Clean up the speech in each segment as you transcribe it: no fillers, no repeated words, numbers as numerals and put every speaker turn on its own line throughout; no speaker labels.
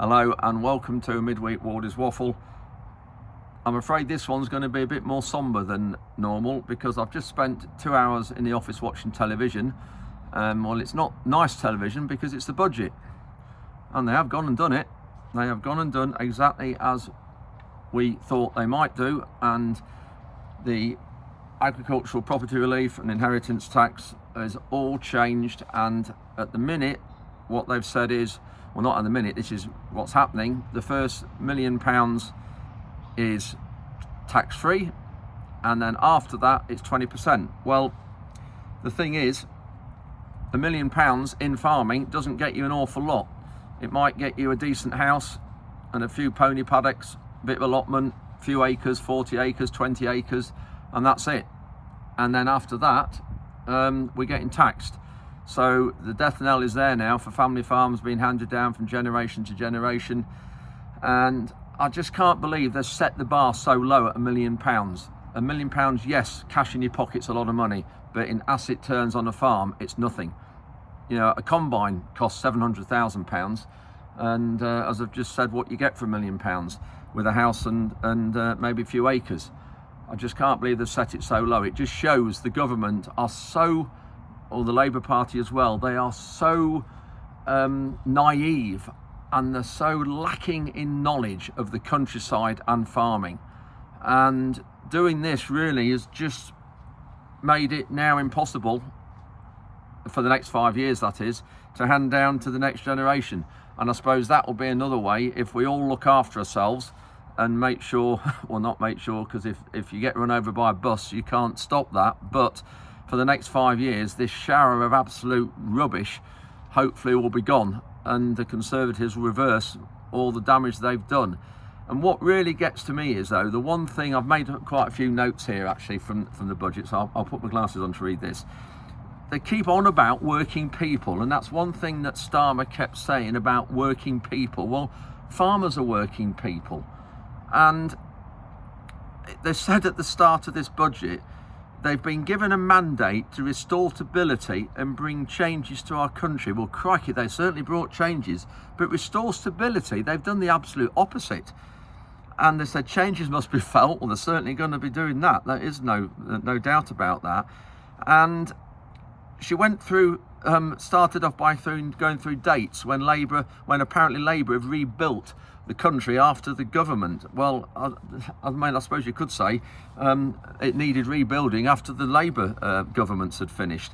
Hello and welcome to Midweek Wardy's Waffle. I'm afraid this one's going to be a bit more sombre than normal because I've just spent 2 hours in the office watching television. Well, it's not nice television because it's the budget, and they have gone and done it. They have gone and done exactly as we thought they might do, and the agricultural property relief and inheritance tax is all changed. And at the minute what they've said is, well, not at the minute, this is what's happening, the first £1 million is tax-free, and then after that it's 20%. Well, the thing is, £1 million in farming doesn't get you an awful lot. It might get you a decent house and a few pony paddocks, a bit of allotment, a few acres, 40 acres, 20 acres, and that's it. And then after that, we're getting taxed. So the death knell is there now for family farms being handed down from generation to generation. And I just can't believe they've set the bar so low at £1 million. £1 million, yes, cash in your pocket's a lot of money, but in asset terms on a farm, it's nothing. You know, a combine costs £700,000, and as I've just said, what you get for £1 million with a house and maybe a few acres. I just can't believe they've set it so low. It just shows the government are so, or the Labour Party as well, they are so naive, and they're so lacking in knowledge of the countryside and farming. And doing this really has just made it now impossible for the next 5 years, that is, to hand down to the next generation. And I suppose that will be another way, if we all look after ourselves and make sure, well, not make sure, because if you get run over by a bus, you can't stop that, but for the next 5 years, this shower of absolute rubbish hopefully will be gone, and the Conservatives will reverse all the damage they've done. And what really gets to me is, though, the one thing, I've made quite a few notes here actually from the budget, so I'll put my glasses on to read this. They keep on about working people, and that's one thing that Starmer kept saying about working people. Well, farmers are working people, and they said at the start of this budget they've been given a mandate to restore stability and bring changes to our country. Well, crikey, they certainly brought changes, but restore stability, they've done the absolute opposite. And they said changes must be felt. Well, they're certainly going to be doing that. There is no doubt about that. And she went through, started off by going through dates when apparently Labour have rebuilt the country after the government. Well, I mean, I suppose you could say it needed rebuilding after the Labour governments had finished.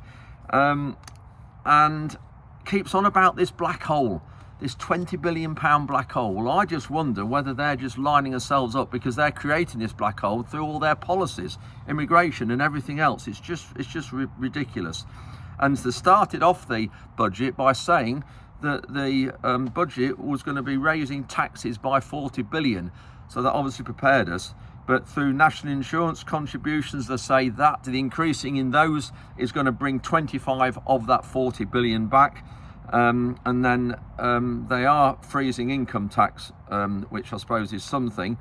And keeps on about this black hole, this £20 billion black hole. Well, I just wonder whether they're just lining themselves up because they're creating this black hole through all their policies, immigration and everything else. It's just ridiculous. And they started off the budget by saying that the budget was going to be raising taxes by 40 billion. So that obviously prepared us. But through national insurance contributions, they say that the increasing in those is going to bring 25 of that 40 billion back. And then they are freezing income tax, which I suppose is something.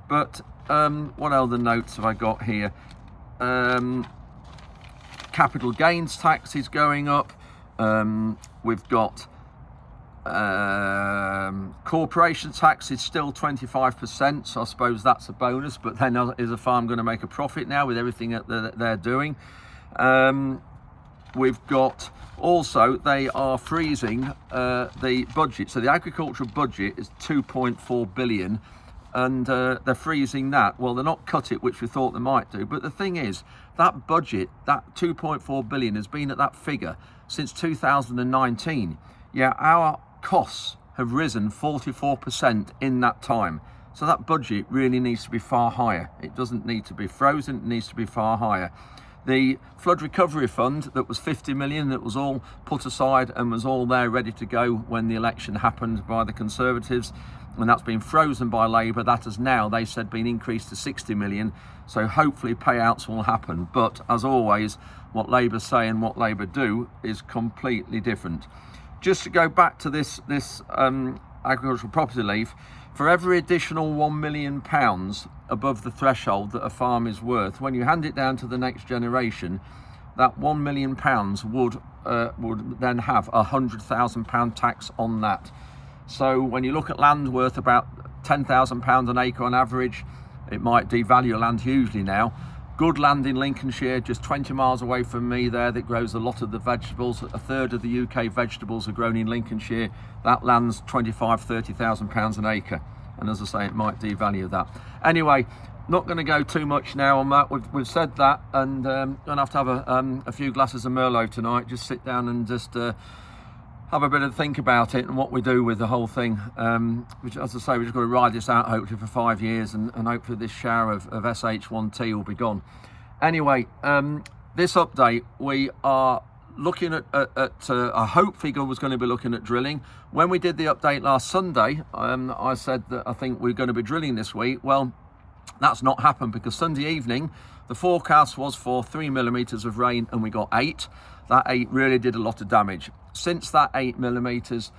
But what other notes have I got here? Capital gains tax is going up. We've got corporation tax is still 25%, so I suppose that's a bonus, but then is a farm going to make a profit now with everything that they're doing? We've got also, they are freezing the budget, so the agricultural budget is 2.4 billion, and they're freezing that. Well, they're not cut it, which we thought they might do, but the thing is, that budget, that 2.4 billion has been at that figure since 2019. Yeah, our costs have risen 44% in that time. So that budget really needs to be far higher. It doesn't need to be frozen, it needs to be far higher. The flood recovery fund that was 50 million, that was all put aside and was all there ready to go when the election happened by the Conservatives, and that's been frozen by Labour. That has now, they said, been increased to 60 million. So hopefully payouts will happen. But as always, what Labour say and what Labour do is completely different. Just to go back to this agricultural property relief, for every additional £1 million above the threshold that a farm is worth, when you hand it down to the next generation, that £1 million would then have £100,000 tax on that. So when you look at land worth about £10,000 an acre on average, it might devalue land hugely now. Good land in Lincolnshire, just 20 miles away from me there, that grows a lot of the vegetables. A third of the UK vegetables are grown in Lincolnshire. That land's £25,000–30,000 an acre. And as I say, it might devalue that. Anyway, not going to go too much now on that. We've said that, and going to have a few glasses of Merlot tonight. Just sit down and just have a bit of think about it and what we do with the whole thing. Which, as I say, we've just got to ride this out hopefully for 5 years, and hopefully this shower of SH1T will be gone. Anyway, this update, we are looking at a hope figure was going to be looking at drilling. When we did the update last Sunday, I said that I think we're going to be drilling this week. Well, that's not happened, because Sunday evening the forecast was for 3 millimeters of rain and we got 8. That 8 really did a lot of damage. Since that 8 millimeters,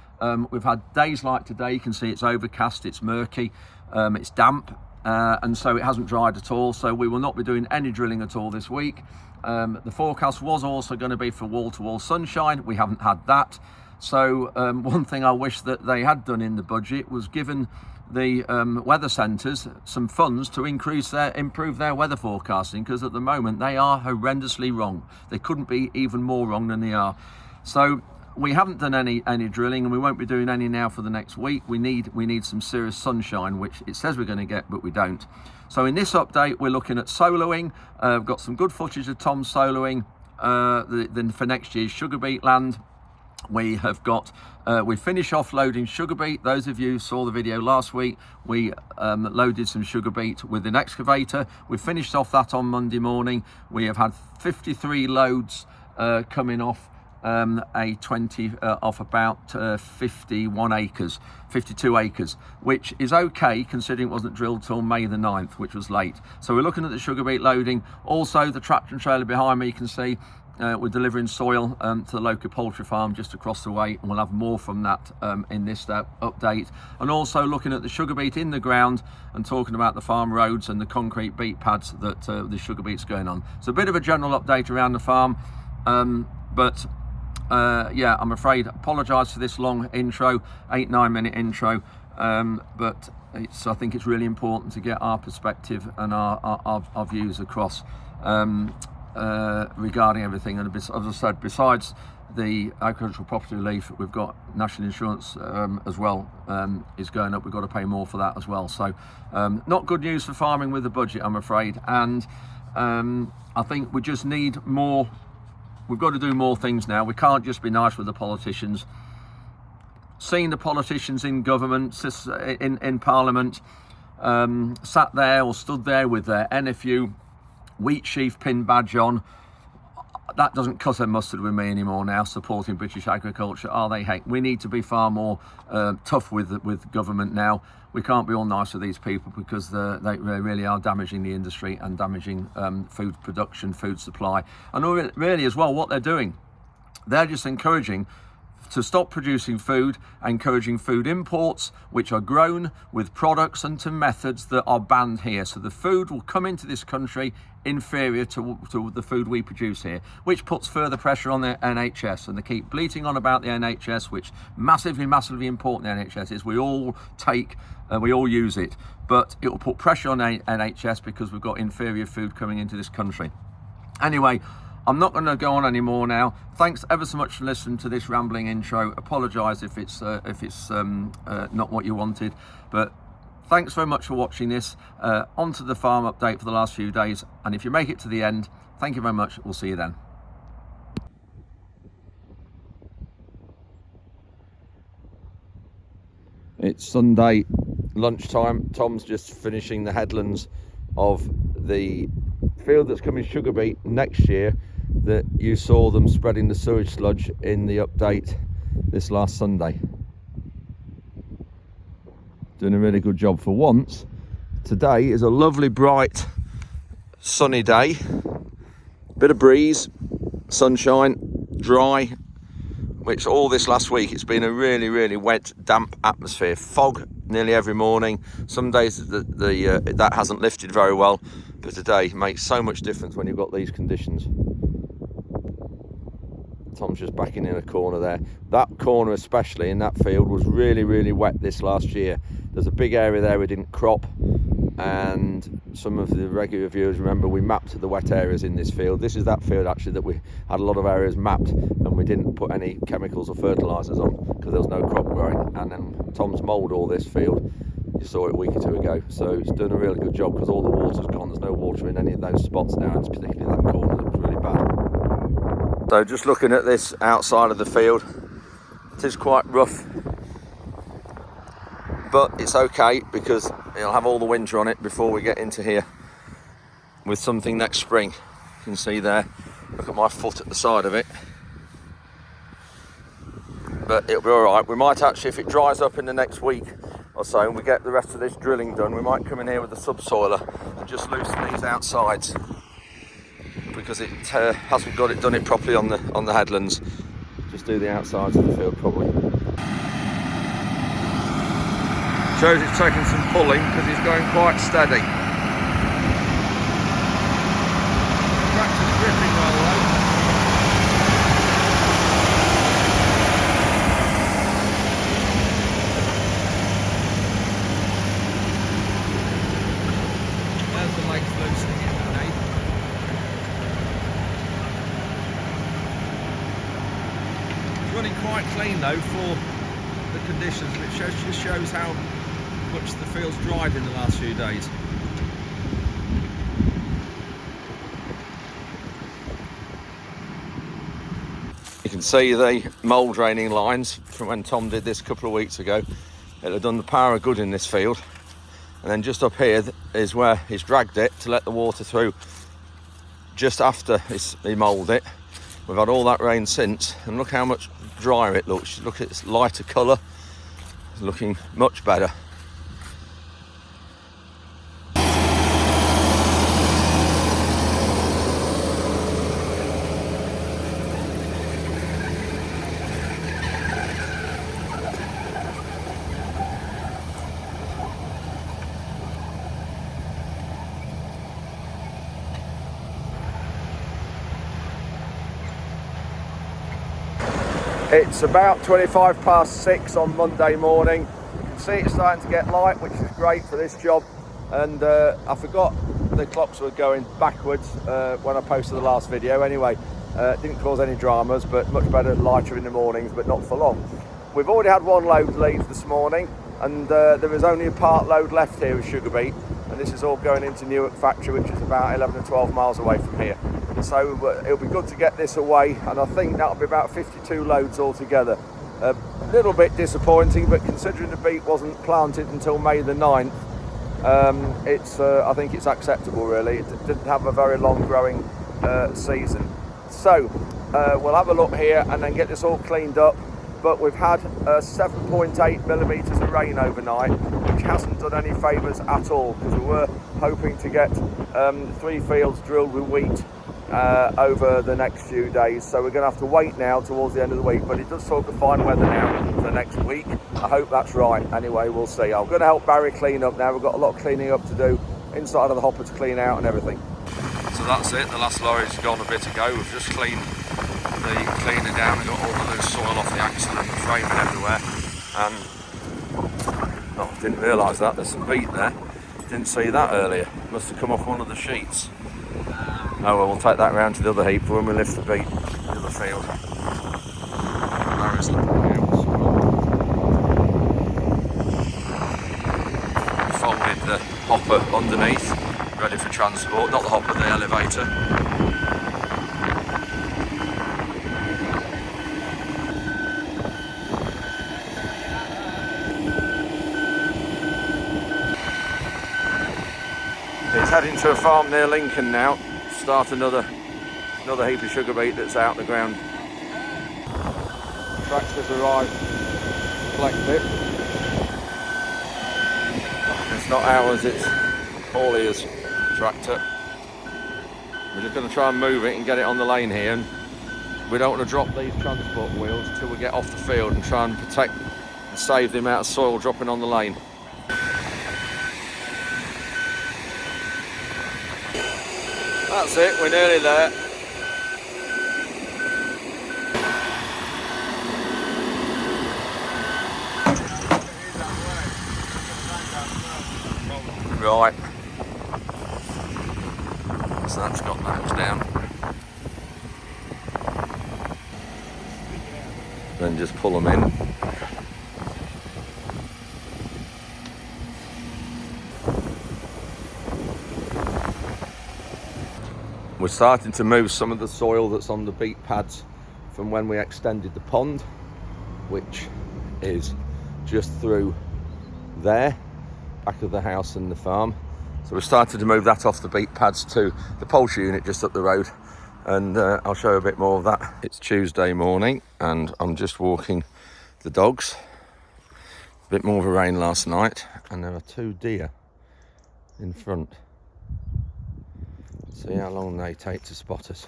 we've had days like today. You can see it's overcast, it's murky, it's damp, and so it hasn't dried at all. So we will not be doing any drilling at all this week. The forecast was also going to be for wall-to-wall sunshine. We haven't had that. So one thing I wish that they had done in the budget was given the weather centres some funds to improve their weather forecasting, because at the moment they are horrendously wrong. They couldn't be even more wrong than they are. So we haven't done any drilling, and we won't be doing any now for the next week. We need some serious sunshine, which it says we're going to get, but we don't. So in this update, we're looking at soloing. We've got some good footage of Tom soloing. Then for next year's sugar beet land, we have got we finish off loading sugar beet. Those of you who saw the video last week, we loaded some sugar beet with an excavator. We finished off that on Monday morning. We have had 53 loads coming off a 20 off about 51 acres, 52 acres, which is okay considering it wasn't drilled till May the 9th, which was late. So we're looking at the sugar beet loading. Also, the tractor and trailer behind me, you can see we're delivering soil to the local poultry farm just across the way, and we'll have more from that in this update. And also looking at the sugar beet in the ground and talking about the farm roads and the concrete beet pads that the sugar beet's going on. So a bit of a general update around the farm, but yeah, I'm afraid, apologise for this long intro, 8-9 minute intro, but I think it's really important to get our perspective and our views across regarding everything. And as I said, besides the agricultural property relief, we've got national insurance as well is going up. We've got to pay more for that as well. So not good news for farming with the budget, I'm afraid. And I think we just need more. We've got to do more things now. We can't just be nice with the politicians. Seeing the politicians in government, in Parliament, sat there or stood there with their NFU wheat sheaf pin badge on, that doesn't cut a mustard with me anymore now, supporting British agriculture. We need to be far more tough with government now. We can't be all nice with these people, because they really are damaging the industry and damaging food production, food supply. And really as well, what they're doing, they're just encouraging to stop producing food, encouraging food imports, which are grown with products and to methods that are banned here. So the food will come into this country inferior to the food we produce here, which puts further pressure on the NHS. And they keep bleating on about the NHS, which massively important the NHS is. We all use it, but it will put pressure on NHS because we've got inferior food coming into this country. Anyway, I'm not going to go on anymore now. Thanks ever so much for listening to this rambling intro. Apologise if it's not what you wanted, but thanks very much for watching this. On to the farm update for the last few days, and if you make it to the end, thank you very much. We'll see you then. It's Sunday lunchtime. Tom's just finishing the headlands of the field that's coming sugar beet next year, that you saw them spreading the sewage sludge in the update this last Sunday. Doing a really good job for once. Today is a lovely bright sunny day, bit of breeze, sunshine, dry, which all this last week it's been a really wet, damp atmosphere. Fog nearly every morning. Some days that hasn't lifted very well, but today makes so much difference when you've got these conditions. Tom's just backing in a corner there. That corner especially in that field was really wet this last year. There's a big area there we didn't crop, and some of the regular viewers remember we mapped the wet areas in this field. This is that field actually that we had a lot of areas mapped and we didn't put any chemicals or fertilizers on because there was no crop growing. And then Tom's mowed all this field. You saw it a week or two ago, so it's doing a really good job because all the water's gone. There's no water in any of those spots now, and it's particularly that corner that was really bad. So just looking at this outside of the field, it is quite rough, but it's okay because it'll have all the winter on it before we get into here with something next spring. You can see there, look at my foot at the side of it, but it'll be all right. We might actually, if it dries up in the next week or so and we get the rest of this drilling done, we might come in here with the subsoiler and just loosen these outsides because it hasn't got it done it properly on the headlands. Just do the outsides of the field probably. Shows it's taking some pulling because he's going quite steady. Tractor's gripping well though. There's the legs loosening it today. It's running quite clean though for the conditions, which just shows how much the field's dried in the last few days. You can see the mould draining lines from when Tom did this a couple of weeks ago. It had done the power of good in this field, and then just up here is where he's dragged it to let the water through just after he moulded it. We've had all that rain since, and look how much drier it looks. Look at its lighter colour, it's looking much better. It's about 6:25 on Monday morning. You can see it's starting to get light, which is great for this job. And I forgot the clocks were going backwards when I posted the last video. Anyway, it didn't cause any dramas, but much better, lighter in the mornings, but not for long. We've already had one load leave this morning, and there is only a part load left here of sugar beet. And this is all going into Newark factory, which is about 11 or 12 miles away from here. So it'll be good to get this away, and I think that'll be about 52 loads altogether. A little bit disappointing, but considering the beet wasn't planted until May the 9th, I think it's acceptable really. It didn't have a very long growing season. So we'll have a look here and then get this all cleaned up. But we've had 7.8 millimetres of rain overnight, which hasn't done any favours at all, because we were hoping to get 3 fields drilled with wheat over the next few days. So we're going to have to wait now towards the end of the week, but it does talk of fine weather now for the next week. I hope that's right. Anyway, we'll see. I'm going to help Barry clean up now. We've got a lot of cleaning up to do inside of the hopper to clean out and everything. So that's it. The last lorry's gone a bit ago. We've just cleaned the cleaner down and got all the loose soil off the axle and the frame and everywhere. And oh, didn't realise that. There's some beet there. Didn't see that earlier. Must have come off one of the sheets. Oh well, we'll take that round to the other heap for when we lift the beet in the other field. Barry's looking out. Folded the hopper underneath, ready for transport. Not the hopper, the elevator. It's heading to a farm near Lincoln now. Start another heap of sugar beet that's out the ground. Tractor's arrived to collect it. It's not ours, it's Hawley's tractor. We're just going to try and move it and get it on the lane here, and we don't want to drop these transport wheels until we get off the field and try and protect and save the amount of soil dropping on the lane. That's it, we're nearly there. Right, so that's got those down. Then just pull them in. We're starting to move some of the soil that's on the beet pads from when we extended the pond, which is just through there, back of the house and the farm. So we're starting to move that off the beet pads to the poultry unit just up the road, and I'll show you a bit more of that. It's Tuesday morning and I'm just walking the dogs. A bit more of a rain last night, and there are 2 deer in front. See how long they take to spot us.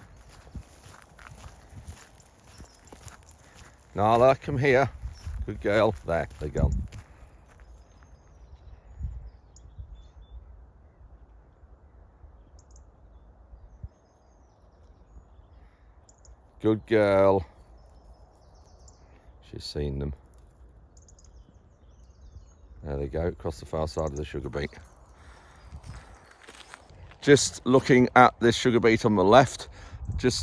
Nala, come here. Good girl. There, they're gone. Good girl. She's seen them. There they go, across the far side of the sugar beet. Just looking at this sugar beet on the left,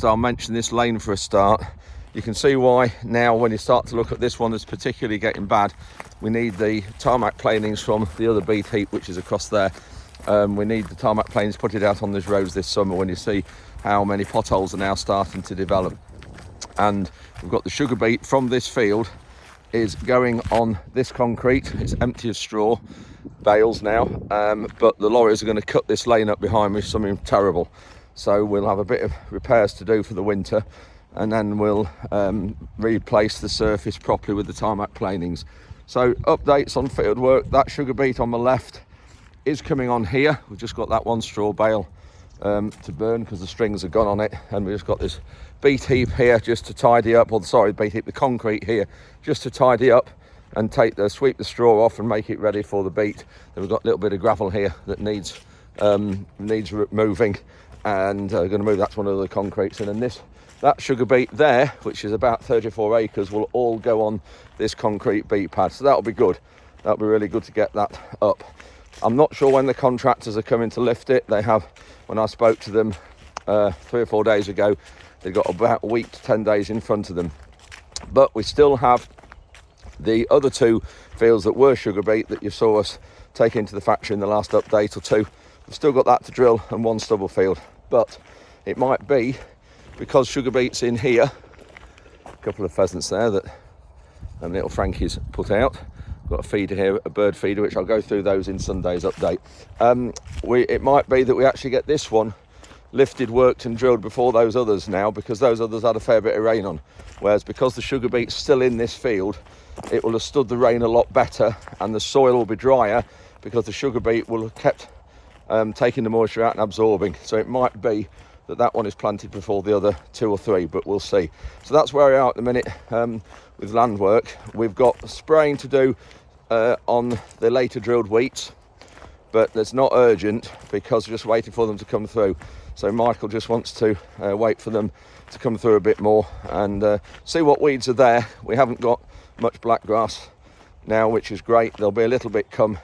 I'll mention this lane for a start. You can see why now when you start to look at this one that's particularly getting bad. We need the tarmac planings from the other beet heap, which is across there. We need the tarmac planes put it out on these roads this summer when you see how many potholes are now starting to develop. And we've got the sugar beet from this field is going on this concrete. It's empty of straw bales now, but the lorries are going to cut this lane up behind me, something terrible. So we'll have a bit of repairs to do for the winter, and then we'll replace the surface properly with the tarmac planings. So updates on field work. That sugar beet on the left is coming on here. We've just got that one straw bale to burn because the strings are gone on it, and we've just got this beet heap here just to tidy up, beet heap, the concrete here just to tidy up and sweep the straw off and make it ready for the beet. Then we've got a little bit of gravel here that needs moving, and going to move that to one of the concretes. And then that sugar beet there, which is about 34 acres, will all go on this concrete beet pad. So that'll be good. That'll be really good to get that up. I'm not sure when the contractors are coming to lift it. They have, when I spoke to them 3 or 4 days ago, they've got about a week to 10 days in front of them. But we still have the other 2 fields that were sugar beet that you saw us take into the factory in the last update or 2. We've still got that to drill and 1 stubble field. But it might be, because sugar beet's in here, a couple of pheasants there that little Frankie's put out. Got a feeder here, a bird feeder, which I'll go through those in Sunday's update. It might be that we actually get this one lifted, worked and drilled before those others now, because those others had a fair bit of rain on. Whereas because the sugar beet's still in this field, it will have stood the rain a lot better, and the soil will be drier because the sugar beet will have kept taking the moisture out and absorbing. So it might be that one is planted before the other 2 or 3, but we'll see. So that's where we are at the minute with land work. We've got spraying to do on the later drilled wheats, but it's not urgent because we're just waiting for them to come through. So Michael just wants to wait for them to come through a bit more and see what weeds are there. We haven't got much black grass now, which is great. There'll be a little bit come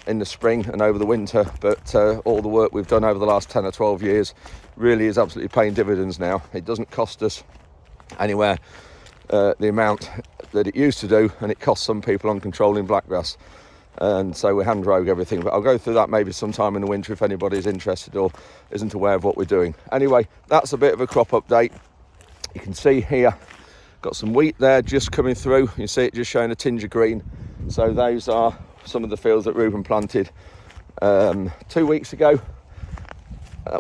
in the spring and over the winter, but all the work we've done over the last 10 or 12 years really is absolutely paying dividends now. It doesn't cost us anywhere the amount that it used to do, and it costs some people on controlling blackgrass, and so we hand rogue everything. But I'll go through that maybe sometime in the winter if anybody's interested or isn't aware of what we're doing. Anyway, that's a bit of a crop update. You can see here, got some wheat there just coming through. You see it just showing a tinge of green. So those are some of the fields that Reuben planted 2 weeks ago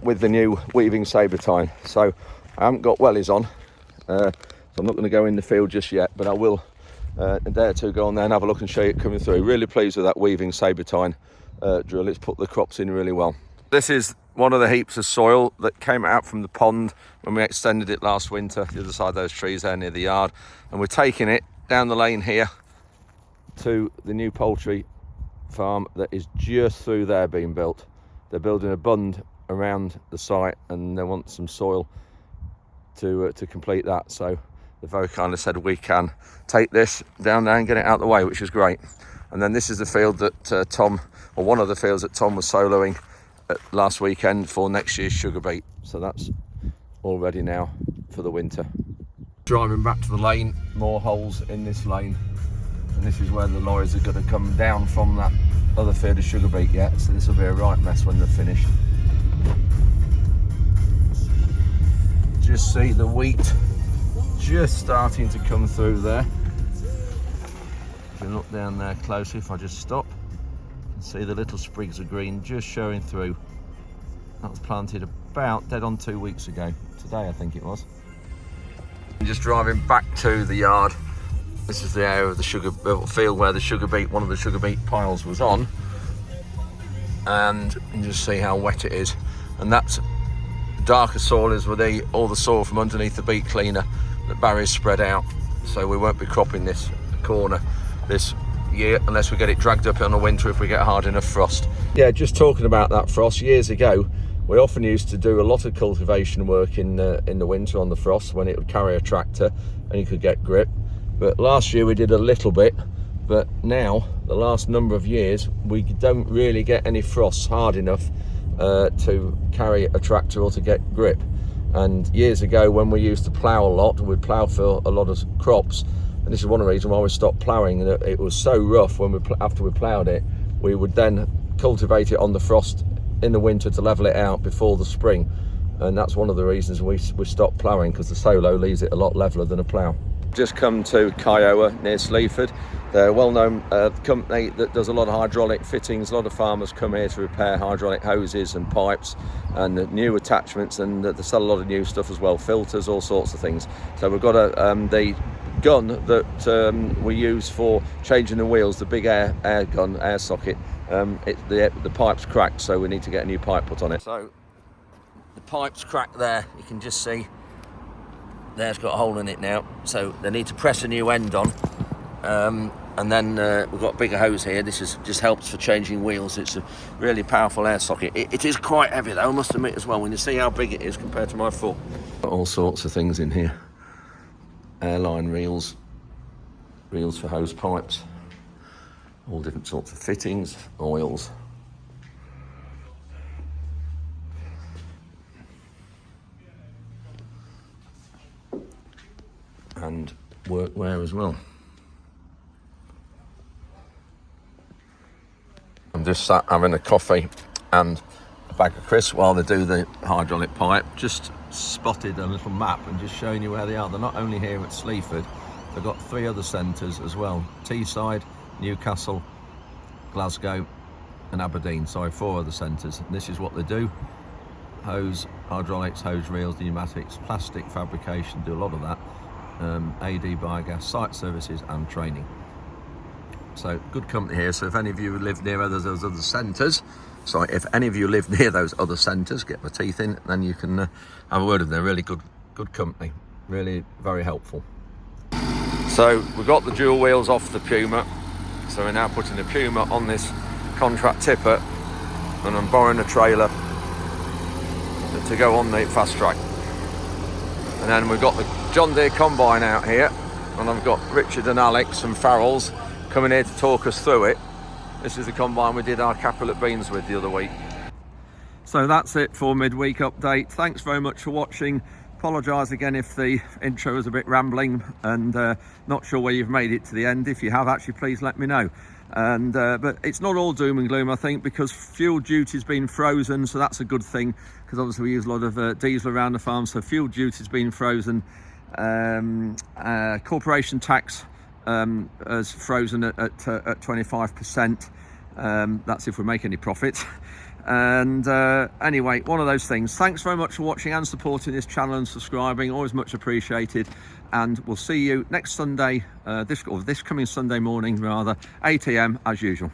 with the new weaving sabre tine. So I haven't got wellies on, so I'm not going to go in the field just yet, but I will a day or 2 go on there and have a look and show you it coming through. Really pleased with that weaving sabre tine drill. It's put the crops in really well. This is one of the heaps of soil that came out from the pond when we extended it last winter, the other side of those trees there near the yard, and we're taking it down the lane here to the new poultry farm that is just through there being built. They're building a bund around the site and they want some soil to complete that, so they very kindly said we can take this down there and get it out of the way, which is great. And then this is the field that Tom or one of the fields that Tom was soloing last weekend for next year's sugar beet. So that's all ready now for the winter. Driving back to the lane, more holes in this lane, and this is where the lorries are going to come down from that other field of sugar beet yet, so this will be a right mess when they're finished. Just see the wheat just starting to come through there. If you look down there closely, if I just stop, you can see the little sprigs of green just showing through. That was planted about dead on 2 weeks ago, today I think it was. I'm just driving back to the yard. This is the area of the sugar field where the sugar beet, one of the sugar beet piles was on, and you can just see how wet it is. And that's darker soil is with all the soil from underneath the beet cleaner. The barriers spread out, so we won't be cropping this corner this year unless we get it dragged up in the winter if we get hard enough frost. Yeah, just talking about that frost, years ago we often used to do a lot of cultivation work in the winter on the frost when it would carry a tractor and you could get grip. But last year we did a little bit, but now the last number of years we don't really get any frosts hard enough to carry a tractor or to get grip. And years ago when we used to plough a lot, we'd plough for a lot of crops, and this is one of the reasons why we stopped ploughing. It was so rough when after we ploughed it, we would then cultivate it on the frost in the winter to level it out before the spring, and that's one of the reasons we stopped ploughing, because the solo leaves it a lot leveler than a plough. Just come to Kiowa near Sleaford. They're a well-known company that does a lot of hydraulic fittings. A lot of farmers come here to repair hydraulic hoses and pipes and new attachments, and they sell a lot of new stuff as well, filters, all sorts of things. So we've got the gun that we use for changing the wheels, the big air gun, air socket. The pipe's cracked, so we need to get a new pipe put on it. So the pipe's cracked there, you can just see. There's got a hole in it now, so they need to press a new end on, and then we've got a bigger hose here. This just helps for changing wheels. It's a really powerful air socket. It is quite heavy though, I must admit as well, when you see how big it is compared to my foot. Got all sorts of things in here. Airline reels for hose pipes, all different sorts of fittings, oils. And workwear as well. I'm just sat having a coffee and a bag of crisps while they do the hydraulic pipe. Just spotted a little map and just showing you where they are. They're not only here at Sleaford, they've got 3 other centres as well: Teesside, Newcastle, Glasgow and Aberdeen. Sorry, 4 other centres. And this is what they do: hose, hydraulics, hose reels, pneumatics, plastic fabrication, do a lot of that. AD biogas, site services and training. So good company here. So if any of you live near those other centres, if any of you live near those other centres, get my teeth in, then you can have a word with them. They're really good company, really very helpful. So we've got the dual wheels off the Puma, so we're now putting the Puma on this contract tipper, and I'm borrowing a trailer to go on the fast track. And then we've got the John Deere combine out here, and I've got Richard and Alex from Farrell's coming here to talk us through it. This is the combine we did our Capulet beans with the other week. So that's it for midweek update. Thanks very much for watching. Apologise again if the intro was a bit rambling and not sure where you've made it to the end. If you have, actually, please let me know. And but it's not all doom and gloom, I think, because fuel duty's been frozen, so that's a good thing, because obviously we use a lot of diesel around the farm, so fuel duty's been frozen. Corporation tax is frozen at 25%. That's if we make any profit. And anyway, one of those things. Thanks very much for watching and supporting this channel and subscribing, always much appreciated. And we'll see you next Sunday, this coming Sunday morning rather, 8 AM as usual.